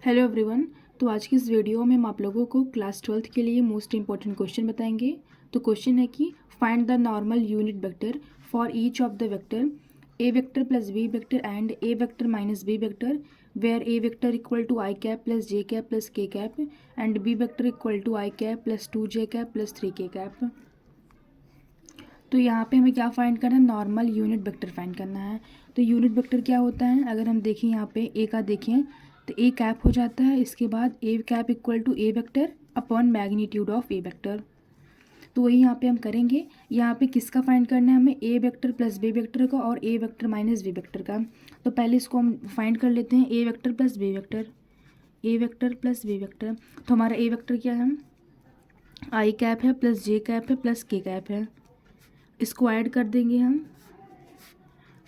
Hello everyone. तो आज की इस वीडियो में हम आप लोगों को क्लास 12th के लिए मोस्ट इंपॉर्टेंट क्वेश्चन बताएंगे। तो क्वेश्चन है कि find the normal unit vector for each of the vector A vector plus B vector and A vector minus B vector where A vector equal to I cap plus J cap plus K cap and B vector equal to I cap plus 2 J cap plus 3 K cap. तो यहाँ पे हमें क्या find करना है? Normal unit vector find करना है। तो यूनिट वेक्टर क्या होता है? अगर हम देखें यहाँ पे ए का देखें तो ए कैप हो जाता है, इसके बाद A cap equal to A vector upon magnitude of A vector. तो वही यहाँ पे हम करेंगे। यहाँ पे किसका फाइंड करना है हमें? ए वेक्टर प्लस बी वेक्टर का और ए वेक्टर माइनस बी वेक्टर का। तो पहले इसको हम फाइंड कर लेते हैं, ए vector plus B vector, A vector plus B vector. तो हमारा ए वेक्टर क्या है? आई कैप है प्लस जे कैप है प्लस के कैप है, इसको ऐड कर देंगे हम।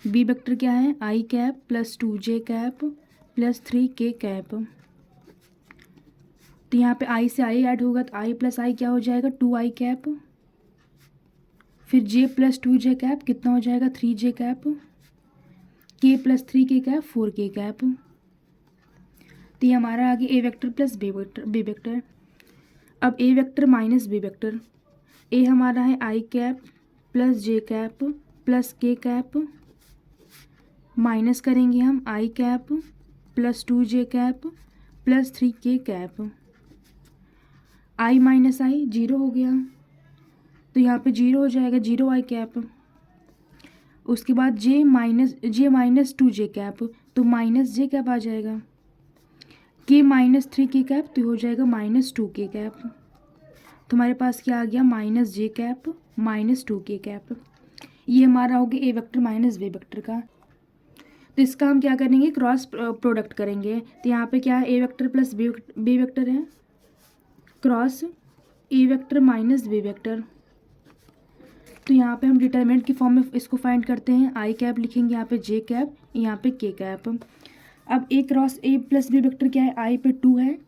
बी वेक्टर क्या है? आई cap plus 2 J cap plus 3 K cap. तो यहाँ पे आई से आई ऐड होगा तो आई प्लस आई क्या हो जाएगा? 2 आई कैप। फिर जे प्लस 2 जे कैप कितना हो जाएगा? 3 जे कैप। के प्लस 3 के कैप 4 के कैप। तो ये हमारा आगे ए वेक्टर प्लस बी वेक्टर। अब ए वेक्टर माइनस बी वेक्टर। ए हमारा है आई cap plus J cap plus K cap, minus करेंगे हम आई cap plus 2 J cap plus 3 K cap. आई माइनस आई जीरो हो गया, तो यहाँ पे जीरो हो जाएगा, 0 आई कैप। उसके बाद जे माइनस 2 जे कैप, तो माइनस जे कैप आ जाएगा। के माइनस 3 के कैप, तो हो जाएगा माइनस 2 के कैप। तो हमारे पास क्या आ गया? माइनस जे कैप माइनस 2 के कैप। ये हमारा हो गया ए वेक्टर माइनस बी वेक्टर का। तो इसका हम क्या करेंगे? क्रॉस प्रोडक्ट करेंगे। तो यहाँ पे क्या है? A vector plus B vector है cross A vector minus B vector. तो यहाँ पे हम डिटरमिनेंट की फॉर्म में इसको फाइंड करते हैं। आई कैप लिखेंगे यहाँ पे जे कैप, यहाँ पे के कैप। अब A cross A plus B vector क्या है? आई पे 2 है,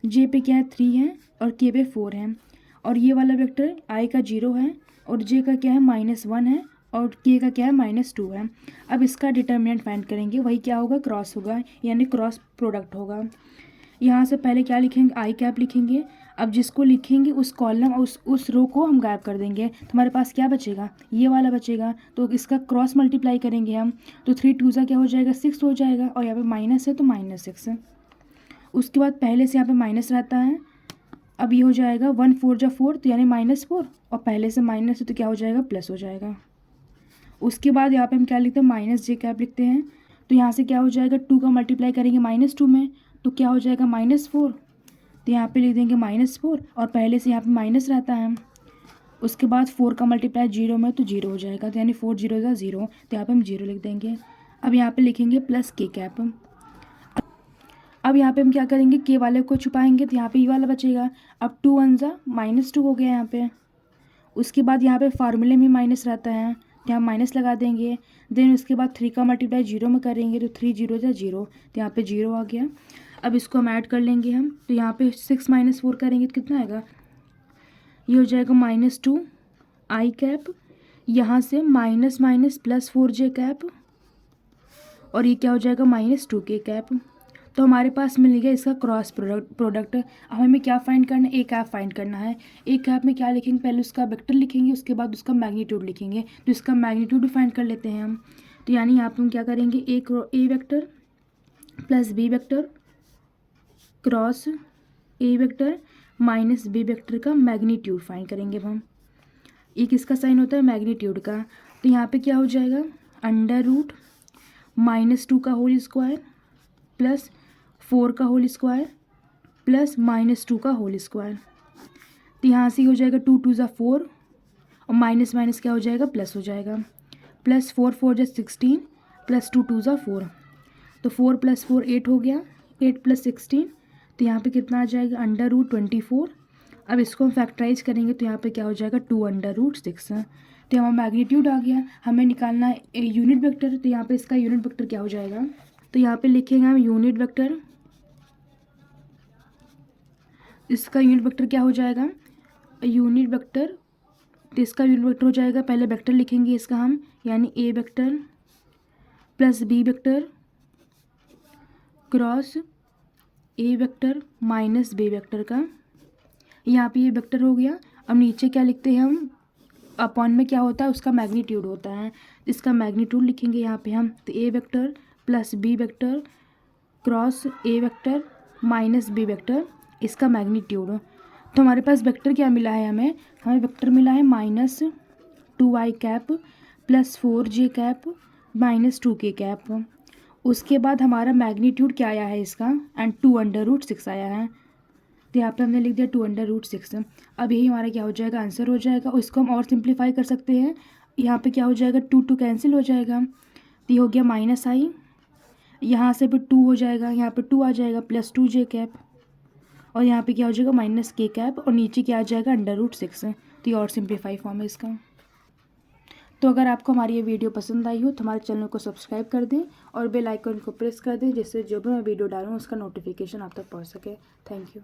जे पे क्या है? 3 है और के पे 4 है। और ये वाला वेक्टर आई का 0 है और जे का क्या है? -1 है और के का क्या है? -2 है। अब इसका डिटरमिनेंट फाइंड करेंगे, वही क्या होगा? क्रॉस होगा, यानी क्रॉस प्रोडक्ट होगा। यहाँ से पहले क्या लिखेंगे? आई कैप लिखेंगे। अब जिसको लिखेंगे उस कॉलम और उस रो को हम गायब कर देंगे, तो हमारे पास क्या बचेगा? ये वाला बचेगा। तो इसका क्रॉस मल्टीप्लाई करेंगे हम, तो 3 2 क्या हो जाएगा? 6 हो जाएगा, और यहाँ पे माइनस है तो -6 है। उसके बाद पहले से यहाँ पे माइनस रहता है, अब ये हो जाएगा 1 4 जा 4, तो यानी -4, और पहले से माइनस है तो क्या हो जाएगा? प्लस हो जाएगा। उसके बाद यहाँ पे हम क्या लिखते हैं? माइनस जे कैप लिखते हैं। तो यहाँ से क्या हो जाएगा? 2 का मल्टीप्लाई करेंगे -2 में, तो क्या हो जाएगा? -4। तो यहाँ पे लिख देंगे -4, और पहले से यहाँ पे माइनस रहता है। उसके बाद 4 का मल्टीप्लाई 0 में, तो 0 हो जाएगा, तो यानी 4 0 जा 0, तो यहाँ पे हम 0 लिख देंगे। अब यहाँ पे लिखेंगे प्लस के कैप। अब यहाँ पे हम क्या करेंगे? के वाले को छुपाएंगे, तो यहाँ पे ये वाला बचेगा। अब 2 1 जा -2 हो गया यहाँ पे। उसके बाद यहाँ पे फार्मूले में माइनस रहता है, तो यहाँ माइनस लगा देंगे। देन उसके बाद 3 का मल्टीप्लाई 0 में करेंगे, तो 3 0 जा 0, तो यहाँ पे 0 आ गया। अब इसको हम ऐड कर लेंगे हम, तो यहाँ पे 6 - 4 करेंगे तो कितना आएगा? ये हो जाएगा -2 आई कैप, यहाँ से माइनस माइनस प्लस 4 जे कैप, और ये क्या हो जाएगा? -2 के कैप। तो हमारे पास मिल गया इसका क्रॉस प्रोडक्ट। अब हमें क्या फाइंड करना है? ए कैप फाइंड करना है। ए कैप में क्या लिखेंगे? पहले उसका वेक्टर लिखेंगे, उसके बाद उसका मैग्नीट्यूड लिखेंगे। तो इसका मैग्नीट्यूड भी फाइंड कर लेते हैं हम। तो यानी यहाँ पे हम क्या करेंगे? A vector plus B vector cross A vector minus B vector का मैग्नीट्यूड फाइंड करेंगे हम। ये किसका साइन होता है? मैग्नीट्यूड का। तो यहाँ पे क्या हो जाएगा? √-2 का होल स्क्वायर प्लस 4 का होल स्क्वायर प्लस -2 का होल स्क्वायर। तो यहाँ से हो जाएगा 2 2 जा 4, और माइनस माइनस क्या हो जाएगा? प्लस हो जाएगा। प्लस 4 4 जा 16 प्लस 2 2 जा 4, तो 4 + 4 8 हो गया, 8 + 16, तो यहाँ पे कितना आ जाएगा? √24। अब इसको हम फैक्टराइज करेंगे, तो यहाँ पे क्या हो जाएगा? 2 √6। तो हमारा मैग्नीट्यूड आ गया। हमें निकालना है यूनिट वेक्टर, तो यहाँ पे इसका यूनिट वेक्टर क्या हो जाएगा? तो यहाँ पे लिखेंगे हम यूनिट वेक्टर। इसका यूनिट वेक्टर क्या हो जाएगा? यूनिट वेक्टर, तो इसका यूनिट वेक्टर हो जाएगा, पहले वेक्टर लिखेंगे इसका हम, यानी A vector plus B vector cross A vector minus B vector का, यहाँ पे ये वेक्टर हो गया। अब नीचे क्या लिखते हैं हम, अपॉन में क्या होता है उसका मैग्नीट्यूड होता है, इसका मैग्नीट्यूड लिखेंगे यहाँ पे हम। तो A vector plus B vector cross A vector minus B vector, इसका मैग्नीट्यूड। तो हमारे पास वेक्टर क्या मिला है, हमें वेक्टर मिला है -2i cap plus 4j cap minus 2k cap. उसके बाद हमारा मैग्नीट्यूड क्या आया है इसका, एंड 2√6 आया है। तो यहाँ पे हमने लिख दिया 2√6। अब यही हमारा क्या हो जाएगा, आंसर हो जाएगा। और इसको हम और सिंप्लीफाई कर सकते हैं, यहाँ पे क्या हो जाएगा, 2 कैंसिल हो जाएगा, तो ये हो गया -i, यहाँ से भी 2 हो जाएगा, यहाँ पे 2 आ जाएगा प्लस 2j कैप, और यहाँ पे क्या हो जाएगा -k कैप, और नीचे क्या आ जाएगा √6। तो ये और सिंप्लीफाई फॉर्म है इसका। तो अगर आपको हमारी ये वीडियो पसंद आई हो तो हमारे चैनल को सब्सक्राइब कर दें और बेल आइकन को प्रेस कर दें, जिससे जो भी मैं वीडियो डालूँ उसका नोटिफिकेशन आप तक पहुँच सके। Thank you.